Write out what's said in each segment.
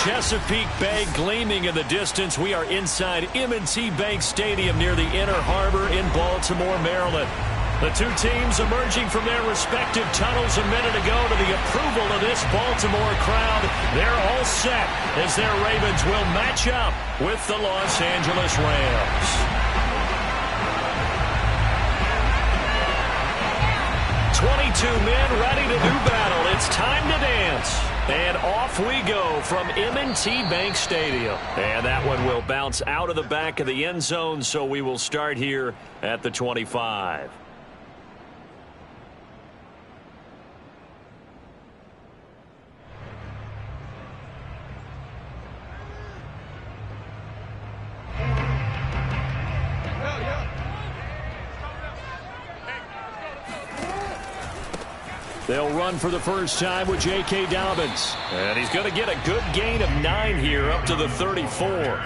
Chesapeake Bay gleaming in the distance. We are inside M&T Bank Stadium near the Inner Harbor in Baltimore, Maryland. The two teams emerging from their respective tunnels a minute ago to the approval of this Baltimore crowd. They're all set as their Ravens will match up with the Los Angeles Rams. Men ready to do battle. It's time to dance. And off we go from M&T Bank Stadium. And that one will bounce out of the back of the end zone, so we will start here at the 25. They'll run for the first time with J.K. Dobbins. And he's going to get a good gain of 9 here up to the 34.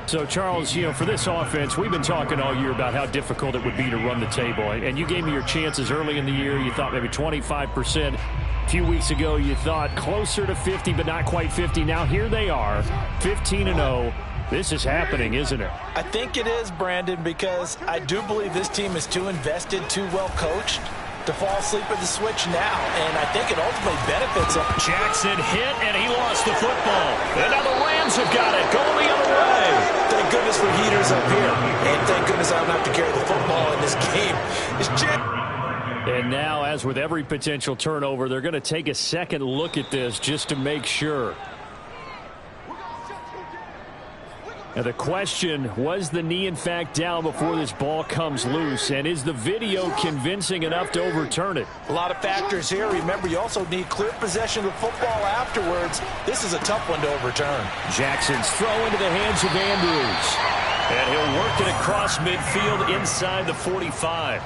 So, Charles, for this offense, we've been talking all year about how difficult it would be to run the table. And you gave me your chances early in the year. You thought maybe 25%. A few weeks ago, you thought closer to 50, but not quite 50. Now here they are, 15-0. This is happening, isn't it? I think it is, Brandon, because I do believe this team is too invested, too well coached to fall asleep at the switch now, and I think it ultimately benefits them. Jackson hit, and he lost the football. And now the Rams have got it, going the other way. Thank goodness for heaters up here, and thank goodness I don't have to carry the football in this game. And now, as with every potential turnover, they're going to take a second look at this just to make sure. Now the question, was the knee in fact down before this ball comes loose? And is the video convincing enough to overturn it? A lot of factors here. Remember, you also need clear possession of the football afterwards. This is a tough one to overturn. Jackson's throw into the hands of Andrews. And he'll work it across midfield inside the 45.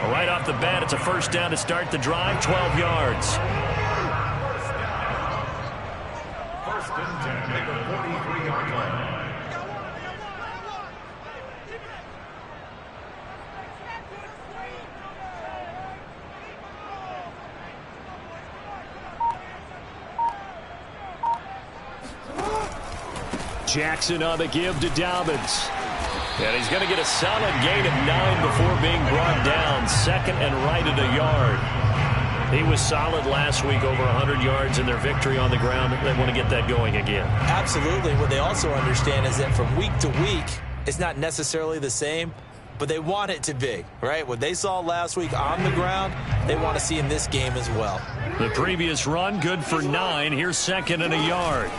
Right off the bat, it's a first down to start the drive, 12 yards. First and 10, make a 43-yard line. Jackson on the give to Dobbins. And he's going to get a solid gain of 9 before being brought down. Second and right at a yard. He was solid last week, over 100 yards in their victory on the ground. They want to get that going again. Absolutely. What they also understand is that from week to week, it's not necessarily the same, but they want it to be, right? What they saw last week on the ground, they want to see in this game as well. The previous run, good for 9. Here's second and a yard.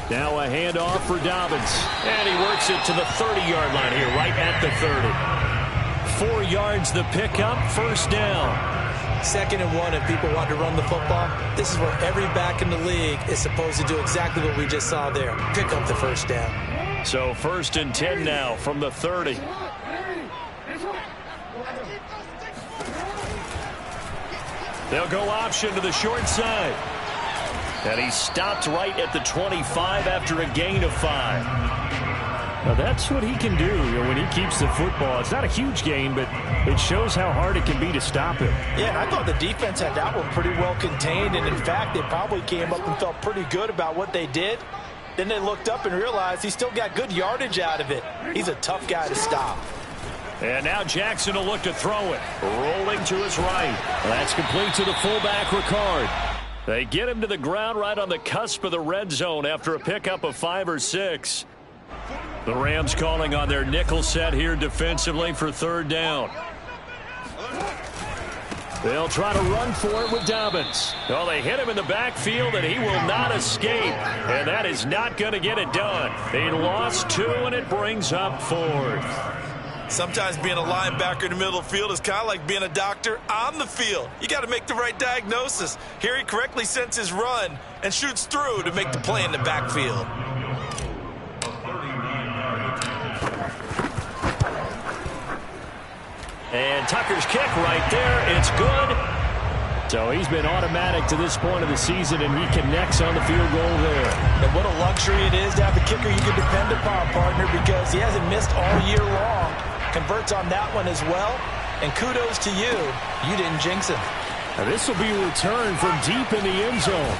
Now a handoff for Dobbins. And he works it to the 30-yard line here, right at the 30. 4 yards the pickup, first down. 2nd and 1, if people want to run the football, this is where every back in the league is supposed to do exactly what we just saw there. Pick up the first down. So 1st and 10 now from the 30. They'll go option to the short side. And he stopped right at the 25 after a gain of 5. Now that's what he can do when he keeps the football. It's not a huge gain, but it shows how hard it can be to stop him. Yeah, and I thought the defense had that one pretty well contained, and in fact, they probably came up and felt pretty good about what they did. Then they looked up and realized he still got good yardage out of it. He's a tough guy to stop. And now Jackson will look to throw it. Rolling to his right. That's complete to the fullback, Ricard. They get him to the ground right on the cusp of the red zone after a pickup of 5 or 6. The Rams calling on their nickel set here defensively for 3rd down. They'll try to run for it with Dobbins. Oh, they hit him in the backfield, and he will not escape. And that is not going to get it done. He lost 2, and it brings up 4th. Sometimes being a linebacker in the middle of the field is kind of like being a doctor on the field. You got to make the right diagnosis. Here he correctly sends his run and shoots through to make the play in the backfield. And Tucker's kick right there. It's good. So he's been automatic to this point of the season, and he connects on the field goal there. And what a luxury it is to have a kicker you can depend upon, partner, because he hasn't missed all year long. Converts on that one as well. And kudos to you. You didn't jinx him. Now this will be a return from deep in the end zone.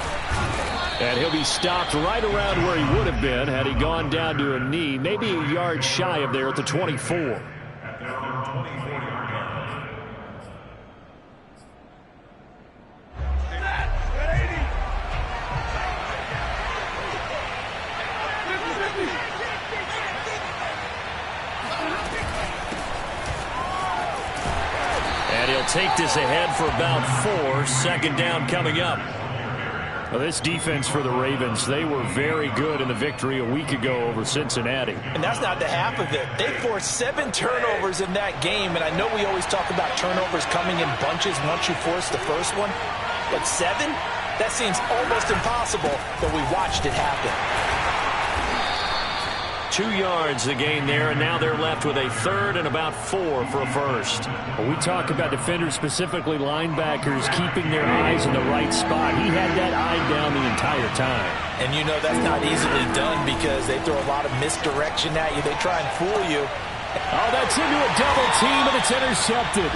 And he'll be stopped right around where he would have been had he gone down to a knee, maybe a yard shy of there at the 24. And he'll take this ahead for about 4. Second down coming up. Well, this defense for the Ravens, they were very good in the victory a week ago over Cincinnati. And that's not the half of it. They forced 7 turnovers in that game, and I know we always talk about turnovers coming in bunches once you force the first one, but 7? That seems almost impossible, but we watched it happen. 2 yards the gain there, and now they're left with a third and about 4 for a first. When we talk about defenders, specifically linebackers, keeping their eyes in the right spot, he had that eye down the entire time. And you know that's not easily done because they throw a lot of misdirection at you. They try and fool you. Oh, that's into a double team, and it's intercepted.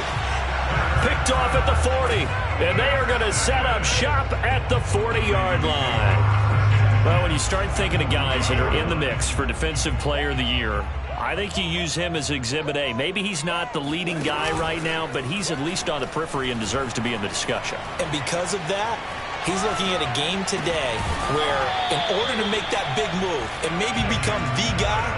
Picked off at the 40, and they are going to set up shop at the 40-yard line. Well, when you start thinking of guys that are in the mix for Defensive Player of the Year, I think you use him as Exhibit A. Maybe he's not the leading guy right now, but he's at least on the periphery and deserves to be in the discussion. And because of that, he's looking at a game today where in order to make that big move and maybe become the guy,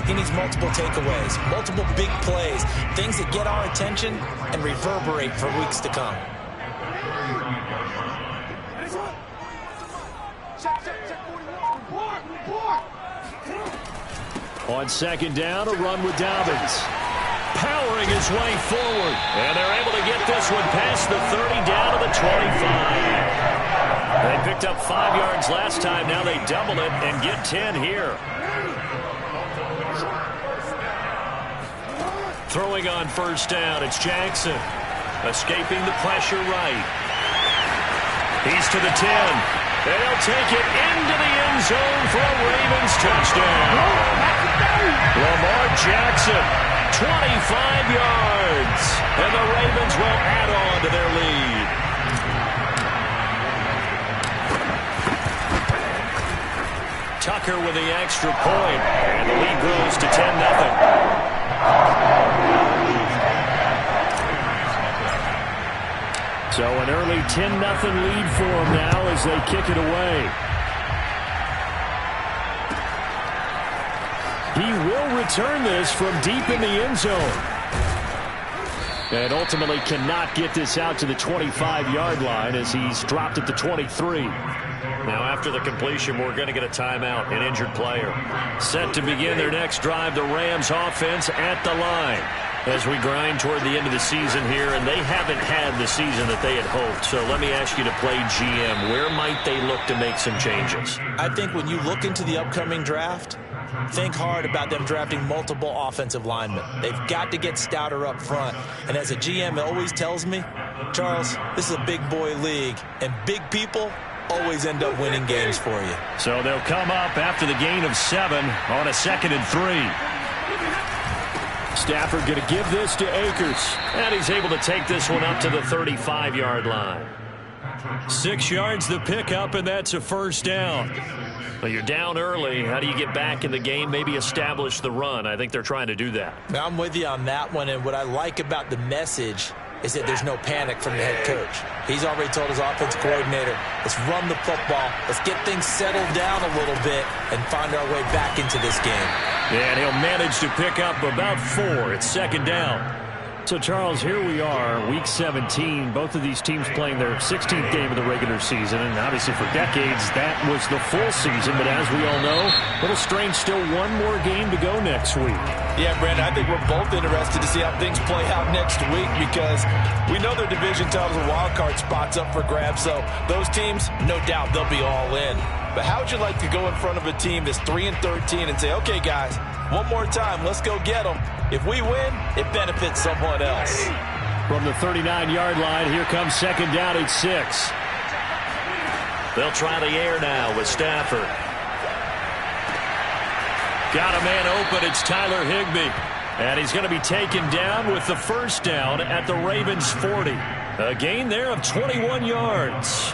he needs multiple takeaways, multiple big plays, things that get our attention and reverberate for weeks to come. On second down, a run with Dobbins. Powering his way forward. And they're able to get this one past the 30 down to the 25. They picked up 5 yards last time. Now they double it and get 10 here. Throwing on first down, it's Jackson. Escaping the pressure right. He's to the 10. And he'll take it into the end zone for a Ravens touchdown. Lamar Jackson, 25 yards. And the Ravens will add on to their lead. Tucker with the extra point. And the lead grows to 10-0. So an early 10-0 lead for them now as they kick it away. He will return this from deep in the end zone. And ultimately cannot get this out to the 25-yard line as he's dropped at the 23. Now after the completion, we're going to get a timeout, an injured player. Set to begin their next drive, the Rams offense at the line. As we grind toward the end of the season here, and they haven't had the season that they had hoped. So let me ask you to play GM. Where might they look to make some changes? I think when you look into the upcoming draft, think hard about them drafting multiple offensive linemen. They've got to get stouter up front. And as a GM, it always tells me, Charles, this is a big boy league, and big people always end up winning games for you. So they'll come up after the gain of 7 on a 2nd and 3. Stafford going to give this to Akers. And he's able to take this one up to the 35-yard line. 6 yards the pickup, and that's a first down. Well, you're down early. How do you get back in the game? Maybe establish the run. I think they're trying to do that. Now, I'm with you on that one, and what I like about the message is that there's no panic from the head coach. He's already told his offensive coordinator, let's run the football, let's get things settled down a little bit and find our way back into this game. And he'll manage to pick up about 4. It's 2nd down. So, Charles, here we are, Week 17. Both of these teams playing their 16th game of the regular season. And obviously for decades, that was the full season. But as we all know, a little strange, still one more game to go next week. Yeah, Brandon, I think we're both interested to see how things play out next week because we know their division titles and wild card spots up for grabs. So those teams, no doubt they'll be all in. But how would you like to go in front of a team that's 3-13 and say, okay, guys, one more time, let's go get them. If we win, it benefits someone else. From the 39-yard line, here comes 2nd down at 6. They'll try the air now with Stafford. Got a man open. It's Tyler Higbee. And he's going to be taken down with the first down at the Ravens 40. A gain there of 21 yards.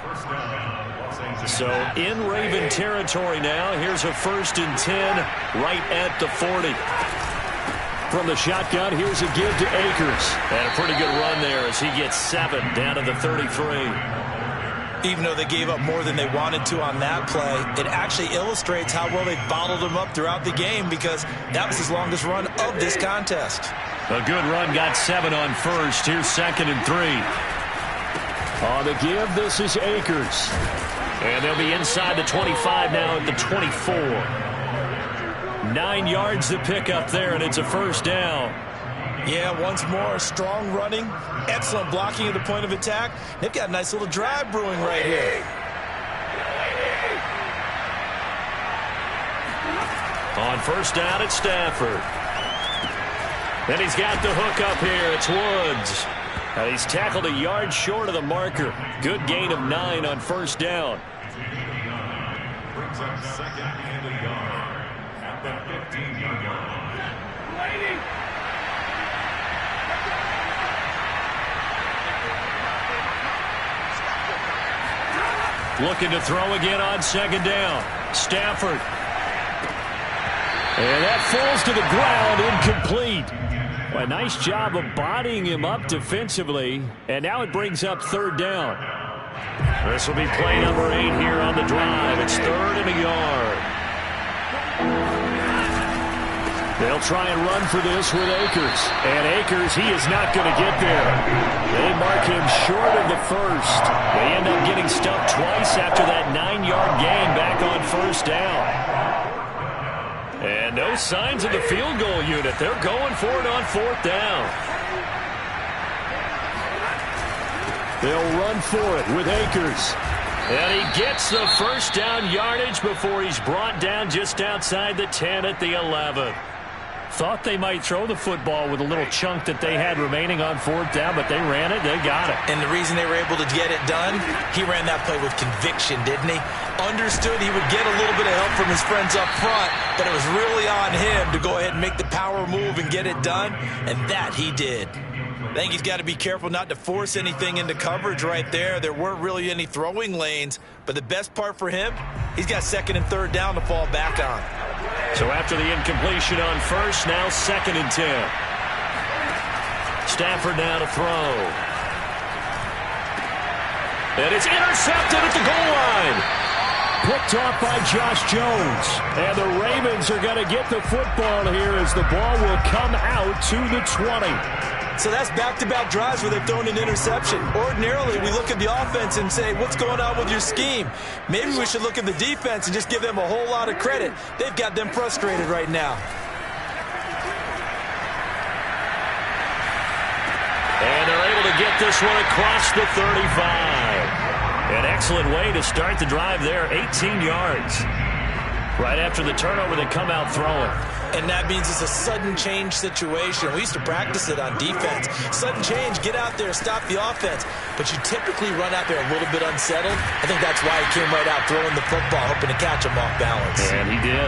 First down, Los Angeles. So in Raven territory now. Here's a 1st and 10 right at the 40. From the shotgun, here's a give to Akers. And a pretty good run there as he gets 7 down to the 33. Even though they gave up more than they wanted to on that play, it actually illustrates how well they bottled him up throughout the game, because that was his longest run of this contest. A good run, got 7 on 1st. Here's 2nd and 3. On the give, this is Akers. And they'll be inside the 25 now at the 24. 9 yards to pick up there, and it's a 1st down. Yeah, once more, strong running, excellent blocking at the point of attack. They've got a nice little drive brewing right here. On 1st down at Stafford. Then he's got the hook up here. It's Woods. And he's tackled a yard short of the marker. Good gain of 9 on 1st down. Brings up 2nd and a yard at the 15-yard line. Looking to throw again on 2nd down. Stafford. And that falls to the ground, incomplete. Well, a nice job of bodying him up defensively. And now it brings up 3rd down. This will be play number 8 here on the drive. It's 3rd and a yard. They'll try and run for this with Akers. And Akers, he is not going to get there. They mark him short of the 1st. They end up getting stuffed twice after that 9-yard gain back on 1st down. And no signs of the field goal unit. They're going for it on 4th down. They'll run for it with Akers. And he gets the 1st down yardage before he's brought down just outside the 10 at the 11. Thought they might throw the football with a little chunk that they had remaining on 4th down, but they ran it. They got it. And the reason they were able to get it done, he ran that play with conviction, didn't he? Understood he would get a little bit of help from his friends up front, but it was really on him to go ahead and make the power move and get it done, and that he did. I think he's got to be careful not to force anything into coverage right there. There weren't really any throwing lanes, but the best part for him, he's got 2nd and 3rd down to fall back on. So after the incompletion on 1st, now 2nd and 10. Stafford now to throw. And it's intercepted at the goal line. Picked off by Josh Jones. And the Ravens are going to get the football here as the ball will come out to the 20. So that's back-to-back drives where they've thrown an interception. Ordinarily, we look at the offense and say, what's going on with your scheme? Maybe we should look at the defense and just give them a whole lot of credit. They've got them frustrated right now. And they're able to get this one across the 35. An excellent way to start the drive there, 18 yards. Right after the turnover, they come out throwing. And that means it's a sudden change situation. We used to practice it on defense. Sudden change, get out there, stop the offense. But you typically run out there a little bit unsettled. I think that's why he came right out throwing the football, hoping to catch him off balance. And he did.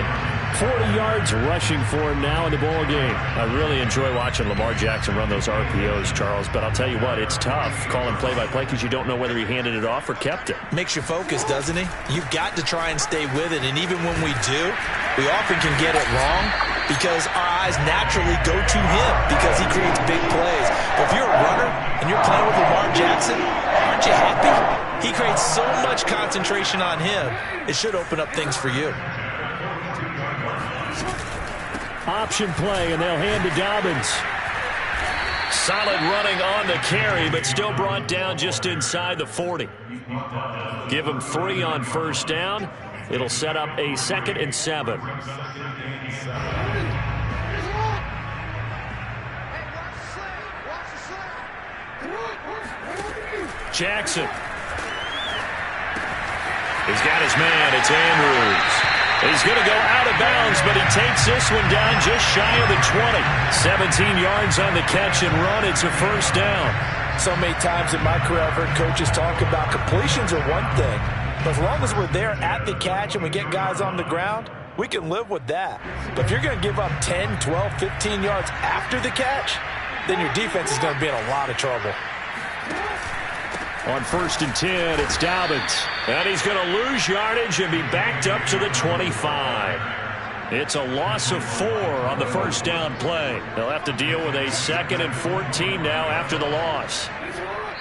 40 yards rushing for him now in the ball game. I really enjoy watching Lamar Jackson run those RPOs, Charles, but I'll tell you what, it's tough calling play-by-play because you don't know whether he handed it off or kept it. Makes you focus, doesn't he? You've got to try and stay with it, and even when we do, we often can get it wrong because our eyes naturally go to him because he creates big plays. But if you're a runner and you're playing with Lamar Jackson, aren't you happy? He creates so much concentration on him, it should open up things for you. Option play, and they'll hand to Dobbins. Solid running on the carry, but still brought down just inside the 40. Give him 3 on 1st down. It'll set up a 2nd and 7. Jackson. He's got his man. It's Andrews. He's going to go out of bounds, but he takes this one down just shy of the 20. 17 yards on the catch and run. It's a 1st down. So many times in my career, I've heard coaches talk about completions are one thing, but as long as we're there at the catch and we get guys on the ground, we can live with that. But if you're going to give up 10, 12, 15 yards after the catch, then your defense is going to be in a lot of trouble. On 1st and 10, it's Dobbins. And he's going to lose yardage and be backed up to the 25. It's a loss of 4 on the first down play. They'll have to deal with a 2nd and 14 now after the loss.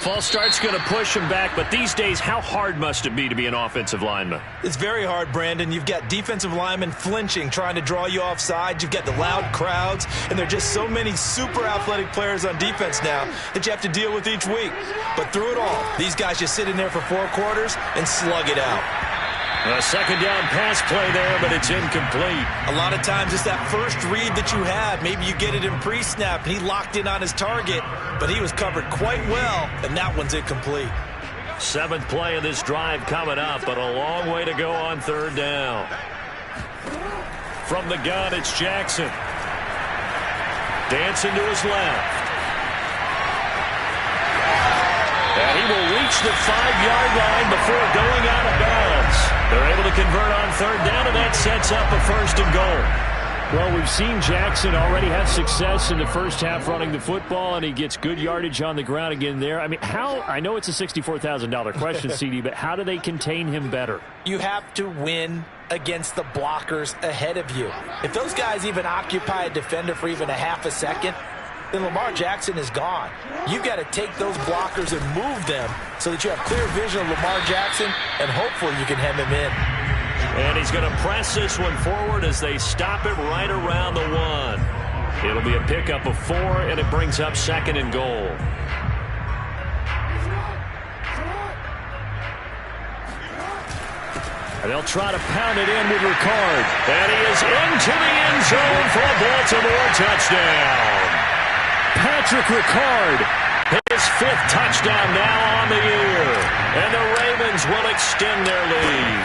False start's going to push him back, but these days, how hard must it be to be an offensive lineman? It's very hard, Brandon. You've got defensive linemen flinching, trying to draw you offside. You've got the loud crowds, and there are just so many super athletic players on defense now that you have to deal with each week. But through it all, these guys just sit in there for 4 quarters and slug it out. A 2nd down pass play there, but it's incomplete. A lot of times it's that first read that you have. Maybe you get it in pre-snap, and he locked in on his target, but he was covered quite well, and that one's incomplete. 7th play of this drive coming up, but a long way to go on 3rd down. From the gun, it's Jackson. Dancing to his left. And he will reach the 5-yard line before going out of bounds. They're able to convert on 3rd down, and that sets up a 1st and goal. Well, we've seen Jackson already have success in the first half running the football, and he gets good yardage on the ground again there. I mean, I know it's a $64,000 question, CD, but how do they contain him better? You have to win against the blockers ahead of you. If those guys even occupy a defender for even a half a second, then Lamar Jackson is gone. You've got to take those blockers and move them so that you have clear vision of Lamar Jackson, and hopefully you can hem him in. And he's going to press this one forward as they stop it right around the 1. It'll be a pickup of 4, and it brings up 2nd and goal. And they'll try to pound it in with Ricard. And he is into the end zone for a Baltimore touchdown. Patrick Ricard. His 5th touchdown now on the year. And the Ravens will extend their lead.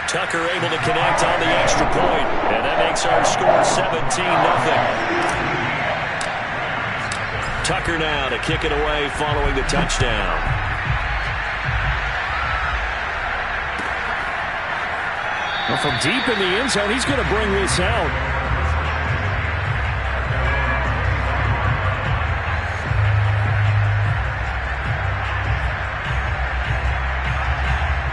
Tucker able to connect on the extra point. And that makes our score 17-0. Tucker now to kick it away following the touchdown. Well, from deep in the end zone, he's going to bring this out.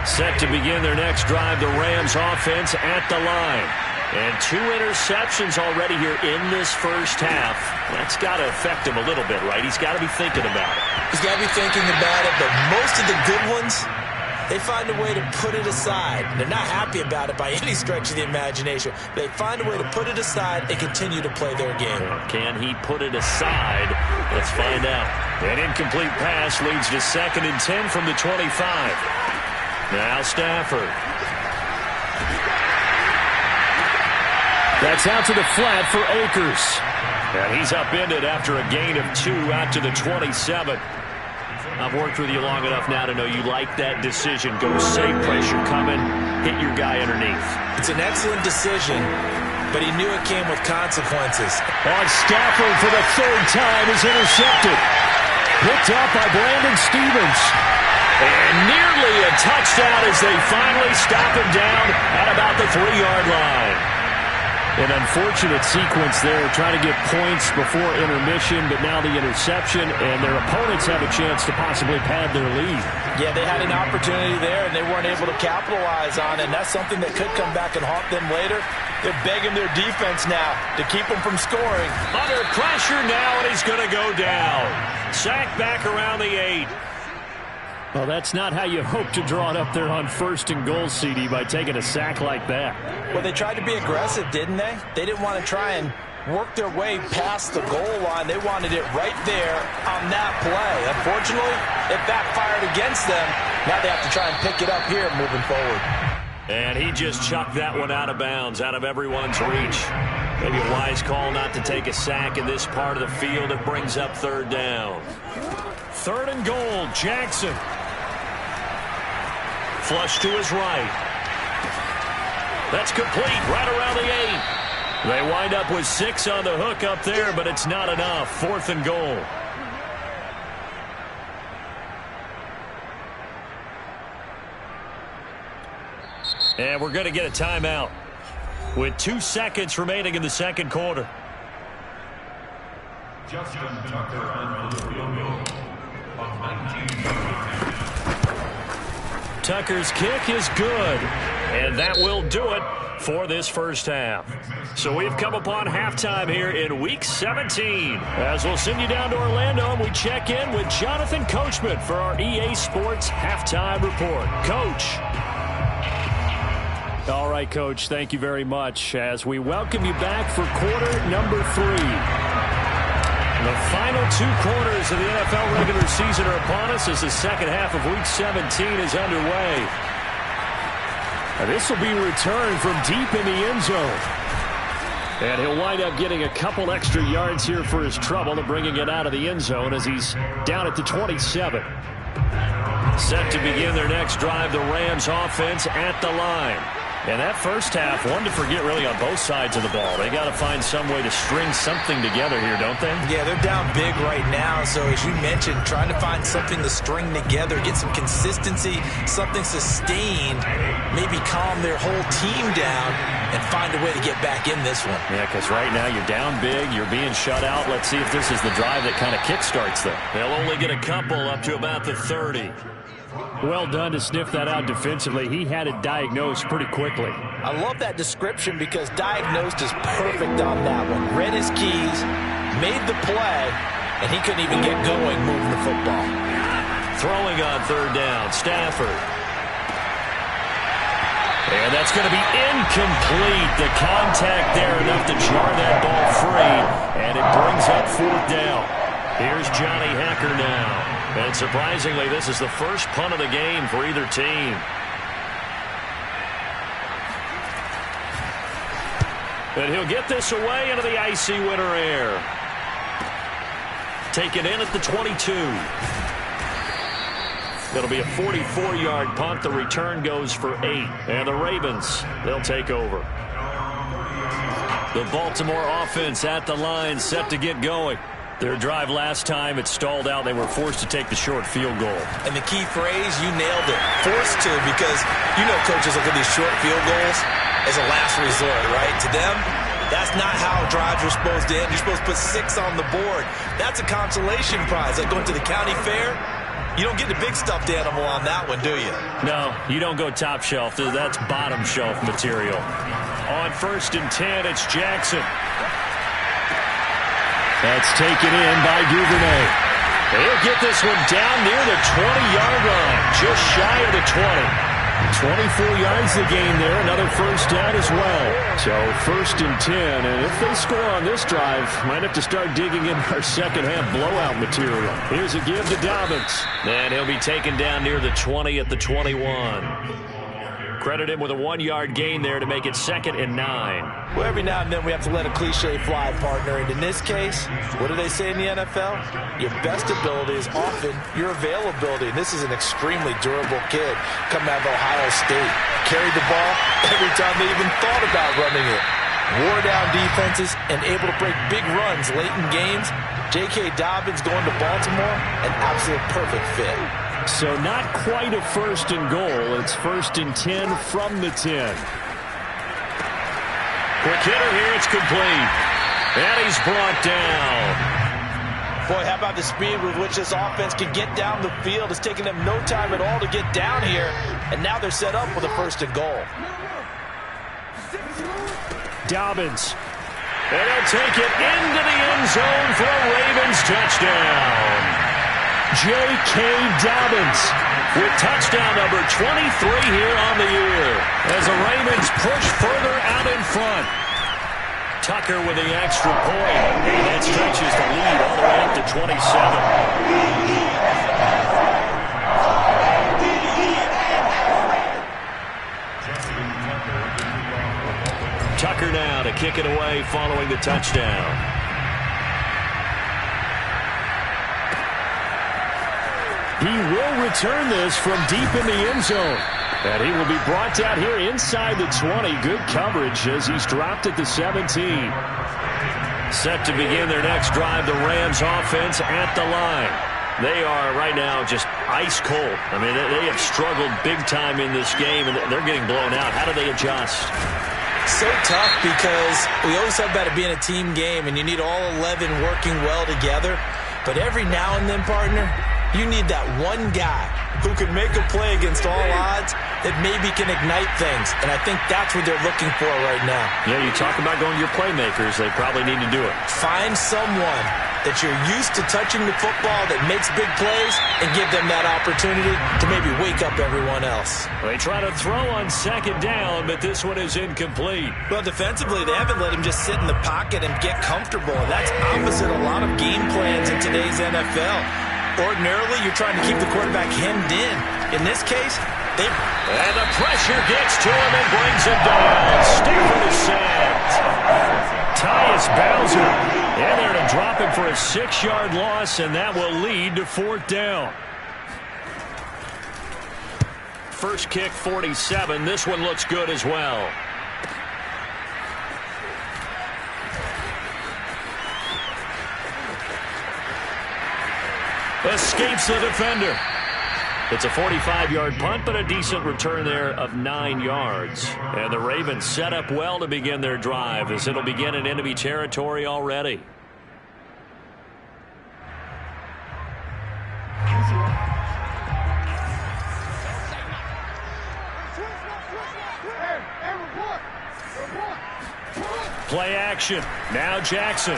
Set to begin their next drive, the Rams offense at the line. And 2 interceptions already here in this first half. That's got to affect him a little bit, right? He's got to be thinking about it. He's got to be thinking about it, but most of the good ones, they find a way to put it aside. They're not happy about it by any stretch of the imagination. They find a way to put it aside and continue to play their game. Can he put it aside? Let's find out. An incomplete pass leads to 2nd and 10 from the 25. Now Stafford. That's out to the flat for Akers. And he's upended after a gain of 2 out to the 27. I've worked with you long enough now to know you like that decision. Go safe, pressure coming, hit your guy underneath. It's an excellent decision, but he knew it came with consequences. On Stafford for the 3rd time is intercepted. Picked up by Brandon Stevens. And nearly a touchdown as they finally stop him down at about the 3-yard line. An unfortunate sequence there, trying to get points before intermission, but now the interception, and their opponents have a chance to possibly pad their lead. Yeah, they had an opportunity there, and they weren't able to capitalize on it, and that's something that could come back and haunt them later. They're begging their defense now to keep them from scoring. Under pressure now, and he's going to go down. Sacked back around the 8. Well, that's not how you hope to draw it up there on 1st and goal, CD, by taking a sack like that. Well, they tried to be aggressive, didn't they? They didn't want to try and work their way past the goal line. They wanted it right there on that play. Unfortunately, it backfired against them. Now they have to try and pick it up here moving forward. And he just chucked that one out of bounds, out of everyone's reach. Maybe a wise call not to take a sack in this part of the field. It brings up 3rd down. 3rd and goal, Jackson. Flush to his right. That's complete, right around the 8. They wind up with 6 on the hook up there, but it's not enough. 4th and goal. And we're going to get a timeout with 2 seconds remaining in the 2nd quarter. Justin Tucker on the field goal. Tucker's kick is good, and that will do it for this first half. So we've come upon halftime here in Week 17. As we'll send you down to Orlando, and we check in with Jonathan Coachman for our EA Sports Halftime Report. Coach. All right, Coach, thank you very much as we welcome you back for quarter number 3. The final 2 quarters of the NFL regular season are upon us as the second half of Week 17 is underway. This will be returned from deep in the end zone. And he'll wind up getting a couple extra yards here for his trouble and bringing it out of the end zone as he's down at the 27. Set to begin their next drive, the Rams offense at the line. And that first half, one to forget really on both sides of the ball. They got to find some way to string something together here, don't they? Yeah, they're down big right now. So as you mentioned, trying to find something to string together, get some consistency, something sustained, maybe calm their whole team down and find a way to get back in this one. Yeah, because right now you're down big, you're being shut out. Let's see if this is the drive that kind of kickstarts them. They'll only get a couple up to about the 30. Well done to sniff that out defensively. He had it diagnosed pretty quickly. I love that description because diagnosed is perfect on that one. Read his keys, made the play, and he couldn't even get going moving the football. Throwing on third down, Stafford. And that's going to be incomplete. The contact there enough to jar that ball free, and it brings up fourth down. Here's Johnny Hacker now. And surprisingly, this is the first punt of the game for either team. And he'll get this away into the icy winter air. Taken in at the 22. It'll be a 44-yard punt. The return goes for 8. And the Ravens, they'll take over. The Baltimore offense at the line, set to get going. Their drive last time, it stalled out. They were forced to take the short field goal. And the key phrase, you nailed it. Forced to, because you know coaches look at these short field goals as a last resort, right? To them, that's not how drives are supposed to end. You're supposed to put 6 on the board. That's a consolation prize. Like going to the county fair, you don't get the big stuffed animal on that one, do you? No, you don't go top shelf. That's bottom shelf material. On 1st and 10, it's Jackson. That's taken in by Duvernay. He'll get this one down near the 20-yard line, just shy of the 20. 24 yards the gain there, another first down as well. So 1st and 10, and if they score on this drive, might have to start digging in our second half blowout material. Here's a give to Dobbins. And he'll be taken down near the 20 at the 21. Credit him with a 1-yard gain there to make it 2nd and 9. Well, every now and then we have to let a cliche fly, partner. And in this case, what do they say in the NFL? Your best ability is often your availability. And this is an extremely durable kid coming out of Ohio State. Carried the ball every time they even thought about running it. Wore down defenses and able to break big runs late in games. J.K. Dobbins going to Baltimore, an absolute perfect fit. So not quite a 1st and goal. It's 1st and 10 from the 10. Quick hitter here. It's complete. And he's brought down. Boy, how about the speed with which this offense can get down the field? It's taking them no time at all to get down here. And now they're set up with a 1st and goal. Dobbins. And he'll take it into the end zone for a Ravens touchdown. J.K. Dobbins with touchdown number 23 here on the year as the Ravens push further out in front. Tucker with the extra point. And that stretches the lead all the way up to 27. Tucker now to kick it away following the touchdown. He will return this from deep in the end zone. And he will be brought down here inside the 20. Good coverage as he's dropped at the 17. Set to begin their next drive, the Rams offense at the line. They are right now just ice cold. I mean, they have struggled big time in this game, and they're getting blown out. How do they adjust? So tough because we always talk about it being a team game, and you need all 11 working well together. But every now and then, partner, You need that one guy who can make a play against all odds that maybe can ignite things. And I think that's what they're looking for right now. Yeah, you talk about going to your playmakers. They probably need to do it. Find someone that you're used to touching the football that makes big plays and give them that opportunity to maybe wake up everyone else. They try to throw on second down, but this one is incomplete. Well, defensively, they haven't let him just sit in the pocket and get comfortable. That's opposite a lot of game plans in today's NFL. Ordinarily, you're trying to keep the quarterback hemmed in. In this case, and the pressure gets to him and brings him down. Stafford is sacked. Tyus Bowser in there to drop him for a 6-yard loss, and that will lead to 4th down. First kick, 47. This one looks good as well. Escapes the defender. It's a 45-yard punt, but a decent return there of 9 yards. And the Ravens set up well to begin their drive as it'll begin in enemy territory already. Play action. Now Jackson.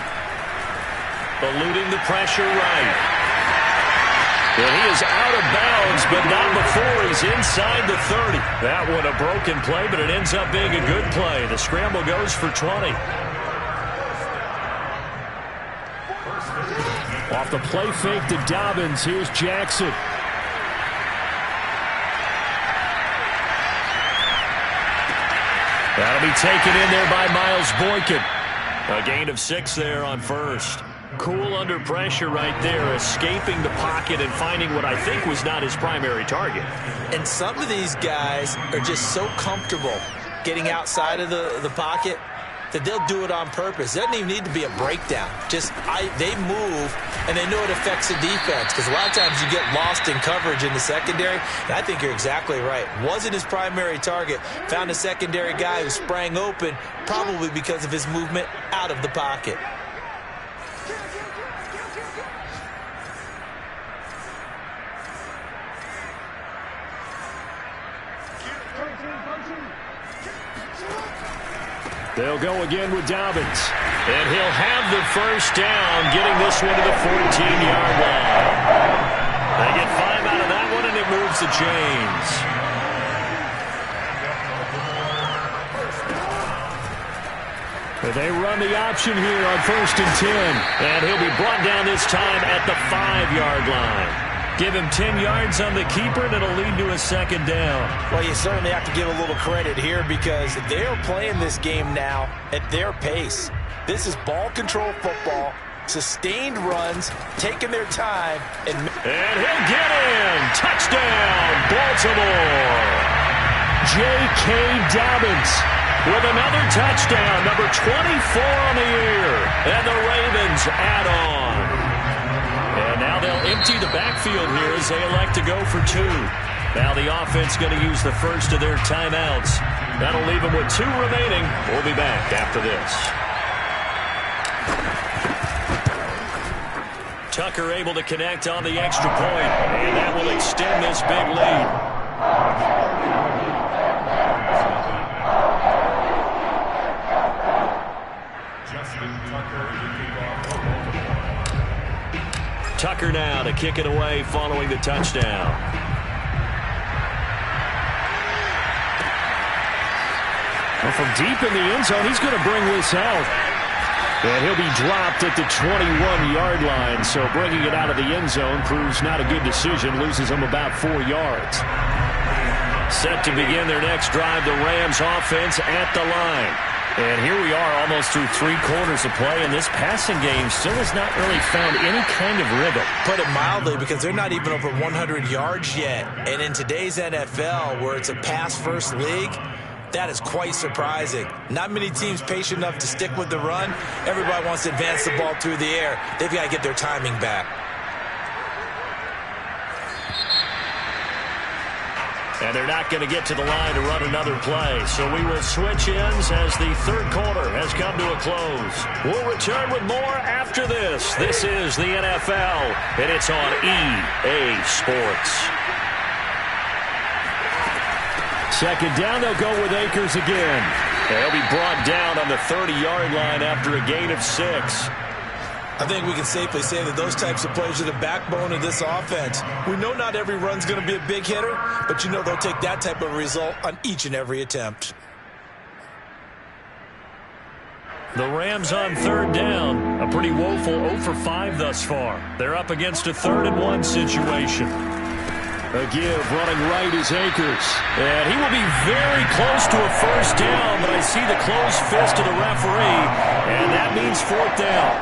Eluding the pressure right. And he is out of bounds, but not before he's inside the 30. That one a broken play, but it ends up being a good play. The scramble goes for 20. Off the play fake to Dobbins, here's Jackson. That'll be taken in there by Miles Boykin. A gain of 6 there on first. Cool under pressure right there, escaping the pocket and finding what I think was not his primary target. And some of these guys are just so comfortable getting outside of the pocket that they'll do it on purpose. It doesn't even need to be a breakdown. They move, and they know it affects the defense, because a lot of times you get lost in coverage in the secondary, and I think you're exactly right. Wasn't his primary target. Found a secondary guy who sprang open, probably because of his movement out of the pocket. They'll go again with Dobbins. And he'll have the first down, getting this one to the 14-yard line. They get 5 out of that one, and it moves the chains. They run the option here on 1st and 10. And he'll be brought down this time at the 5-yard line. Give him 10 yards on the keeper, and it'll lead to a 2nd down. Well, you certainly have to give a little credit here because they're playing this game now at their pace. This is ball control football, sustained runs, taking their time. And he'll get in. Touchdown, Baltimore. J.K. Dobbins with another touchdown, number 24 on the year. And the Ravens add on. And now they'll empty the backfield here as they elect to go for 2. Now the offense going to use the first of their timeouts. That'll leave them with 2 remaining. We'll be back after this. Tucker able to connect on the extra point, and that will extend this big lead. Tucker now to kick it away following the touchdown. Well, from deep in the end zone, he's going to bring this out. And he'll be dropped at the 21-yard line. So bringing it out of the end zone proves not a good decision. Loses him about 4 yards. Set to begin their next drive, the Rams offense at the line. And here we are almost through 3 quarters of play, and this passing game still has not really found any kind of rhythm. Put it mildly, because they're not even over 100 yards yet. And in today's NFL, where it's a pass-first league, that is quite surprising. Not many teams patient enough to stick with the run. Everybody wants to advance the ball through the air. They've got to get their timing back. And they're not going to get to the line to run another play. So we will switch ends as the third quarter has come to a close. We'll return with more after this. This is the NFL, and it's on EA Sports. Second down, they'll go with Akers again. They'll be brought down on the 30-yard line after a gain of 6. I think we can safely say that those types of plays are the backbone of this offense. We know not every run's going to be a big hitter, but you know they'll take that type of result on each and every attempt. The Rams on third down. A pretty woeful 0 for 5 thus far. They're up against a 3rd and 1 situation. A give, running right is Akers. And he will be very close to a first down, but I see the closed fist of the referee, and that means 4th down.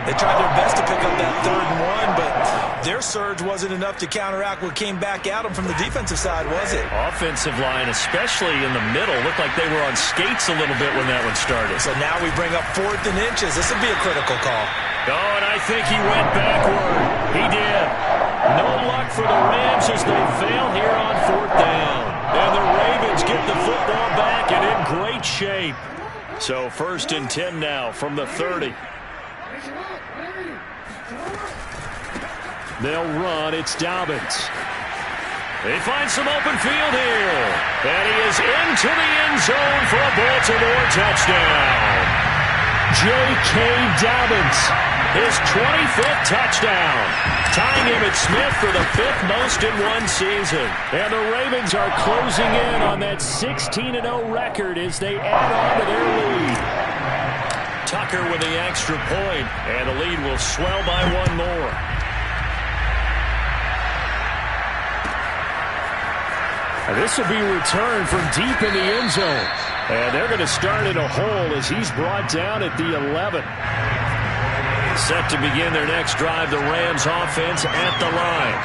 They tried their best to pick up that 3rd and 1, but their surge wasn't enough to counteract what came back at them from the defensive side, was it? Offensive line, especially in the middle, looked like they were on skates a little bit when that one started. So now we bring up 4th and inches. This will be a critical call. Oh, and I think he went backward. He did. No luck for the Rams as they fail here on 4th down. And the Ravens get the football back and in great shape. So 1st and 10 now from the 30. They'll run. It's Dobbins. They find some open field here. And he is into the end zone for a Baltimore touchdown. J.K. Dobbins. His 25th touchdown. Tying Emmitt Smith for the 5th most in one season. And the Ravens are closing in on that 16-0 record as they add on to their lead. Tucker with the extra point, and the lead will swell by 1 more. And this will be returned from deep in the end zone. And they're going to start in a hole as he's brought down at the 11. Set to begin their next drive, the Rams offense at the line.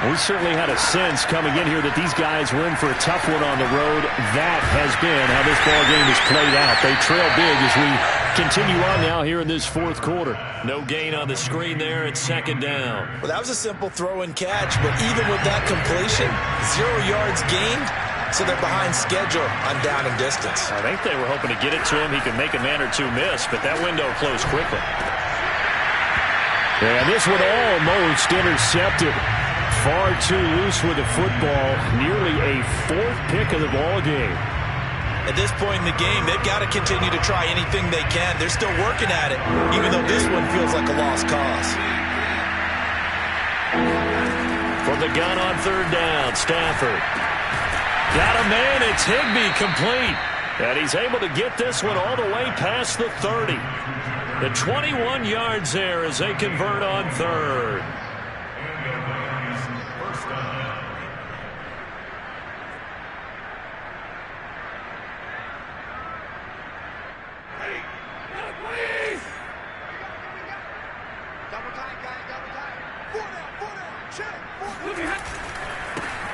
We certainly had a sense coming in here that these guys were in for a tough one on the road. That has been how this ball game has played out. They trail big as we continue on now here in this 4th quarter. No gain on the screen there at 2nd down. Well, that was a simple throw and catch, but even with that completion, 0 yards gained, so they're behind schedule on down and distance. I think they were hoping to get it to him. He could make a man or two miss, but that window closed quickly. And this one almost intercepted. Far too loose with the football. Nearly a 4th pick of the ball game. At this point in the game, they've got to continue to try anything they can. They're still working at it, even though this one feels like a lost cause. From the gun on 3rd down, Stafford. Got a man, it's Higbee complete. And he's able to get this one all the way past the 30. The 21 yards there as they convert on 3rd.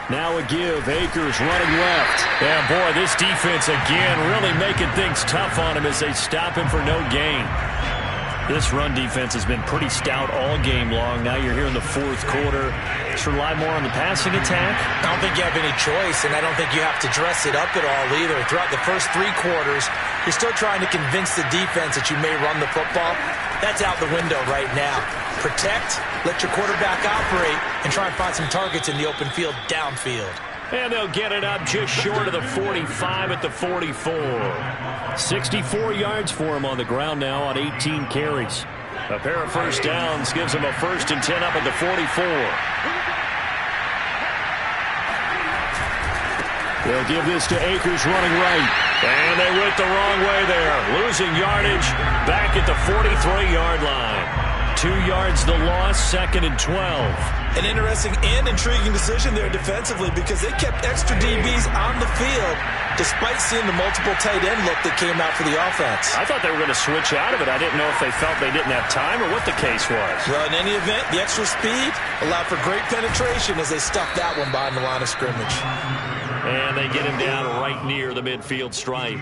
Now a give. Akers running left. Yeah, boy, this defense again really making things tough on him as they stop him for no gain. This run defense has been pretty stout all game long. Now you're here in the 4th quarter. Just rely more on the passing attack. I don't think you have any choice, and I don't think you have to dress it up at all either. Throughout the first 3 quarters, you're still trying to convince the defense that you may run the football. That's out the window right now. Protect, let your quarterback operate, and try and find some targets in the open field downfield. And they'll get it up just short of the 45 at the 44. 64 yards for him on the ground now on 18 carries. A pair of first downs gives him a 1st and 10 up at the 44. They'll give this to Akers running right. And they went the wrong way there. Losing yardage back at the 43-yard line. 2 yards the loss, 2nd and 12. An interesting and intriguing decision there defensively because they kept extra DBs on the field despite seeing the multiple tight end look that came out for the offense. I thought they were going to switch out of it. I didn't know if they felt they didn't have time or what the case was. Well, in any event, the extra speed allowed for great penetration as they stuffed that one behind the line of scrimmage. And they get him down right near the midfield stripe.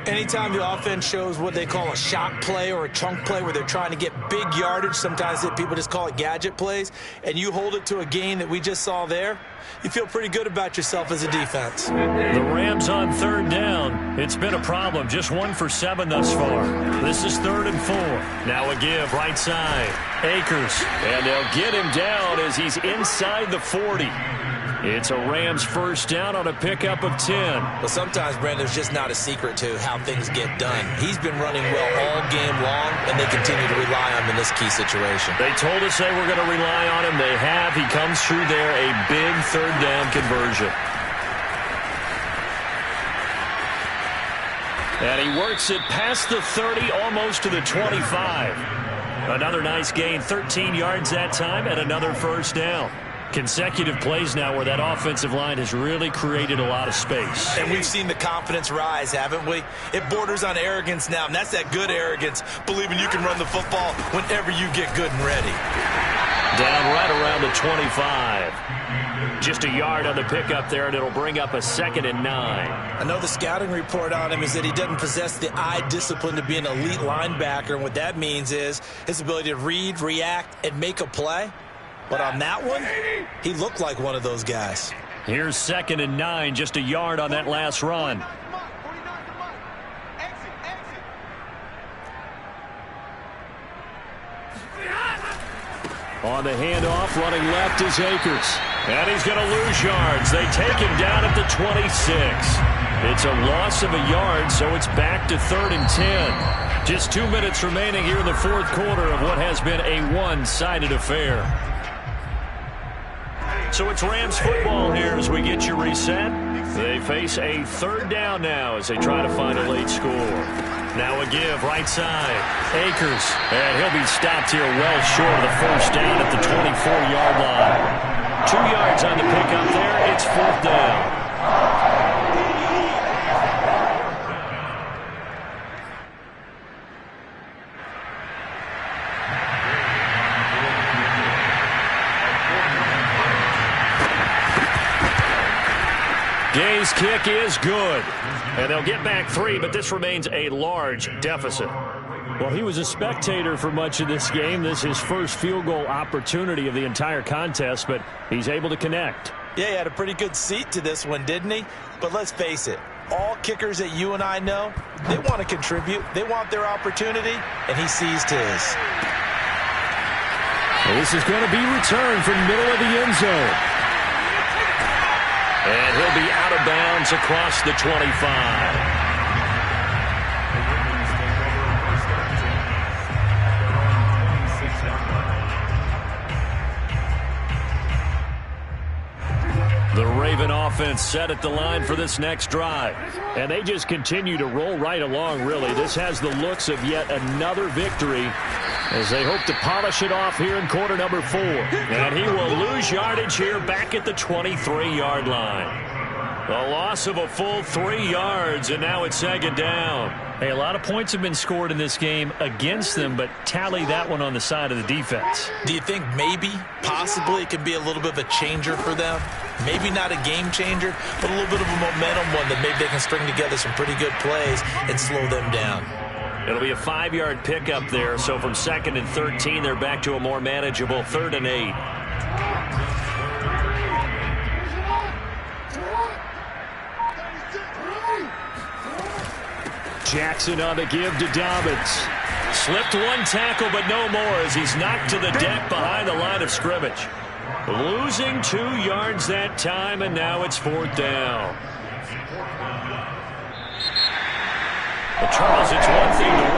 Anytime the offense shows what they call a shot play or a chunk play where they're trying to get big yardage, sometimes people just call it gadget plays, and you hold it to a gain that we just saw there, you feel pretty good about yourself as a defense. The Rams on third down. It's been a problem. Just 1 for 7 thus far. This is 3rd and 4. Now a give right side. Akers. And they'll get him down as he's inside the 40. It's a Rams first down on a pickup of 10. Well, sometimes, Brandon, there's just not a secret to how things get done. He's been running well all game long, and they continue to rely on him in this key situation. They told us they were going to rely on him. They have. He comes through there, a big third down conversion. And he works it past the 30, almost to the 25. Another nice gain, 13 yards that time, and another first down. Consecutive plays now where that offensive line has really created a lot of space. And we've seen the confidence rise, haven't we? It borders on arrogance now, and that's that good arrogance, believing you can run the football whenever you get good and ready. Down right around the 25. Just a yard on the pickup there, and it'll bring up a 2nd and 9. I know the scouting report on him is that he doesn't possess the eye discipline to be an elite linebacker, and what that means is his ability to read, react, and make a play. But on that one, he looked like one of those guys. Here's 2nd and 9, just a yard on that last run. On the handoff, running left is Akers. And he's going to lose yards. They take him down at the 26. It's a loss of a yard, so it's back to 3rd and 10. Just 2 minutes remaining here in the 4th quarter of what has been a one-sided affair. So it's Rams football here as we get you reset. They face a 3rd down now as they try to find a late score. Now a give right side. Akers. And he'll be stopped here well short of the first down at the 24-yard line. 2 yards on the pickup there. It's 4th down. Gay's kick is good. And they'll get back 3, but this remains a large deficit. Well, he was a spectator for much of this game. This is his first field goal opportunity of the entire contest, but he's able to connect. Yeah, he had a pretty good seat to this one, didn't he? But let's face it, all kickers that you and I know, they want to contribute. They want their opportunity, and he seized his. Well, this is going to be returned from middle of the end zone. And he'll be out of bounds across the 25. The Raven offense set at the line for this next drive. And they just continue to roll right along, really. This has the looks of yet another victory as they hope to polish it off here in quarter number 4. And he will lose yardage here back at the 23-yard line. A loss of a full 3 yards, and now it's 2nd down. Hey, a lot of points have been scored in this game against them, but tally that one on the side of the defense. Do you think maybe, possibly, it can be a little bit of a changer for them? Maybe not a game changer, but a little bit of a momentum one that maybe they can string together some pretty good plays and slow them down. It'll be a 5-yard pickup there, so from 2nd and 13, they're back to a more manageable 3rd and 8. Jackson on the give to Dobbins. Slipped one tackle, but no more as he's knocked to the deck behind the line of scrimmage. Losing 2 yards that time, and now it's 4th down. Well, Charles, it's one thing to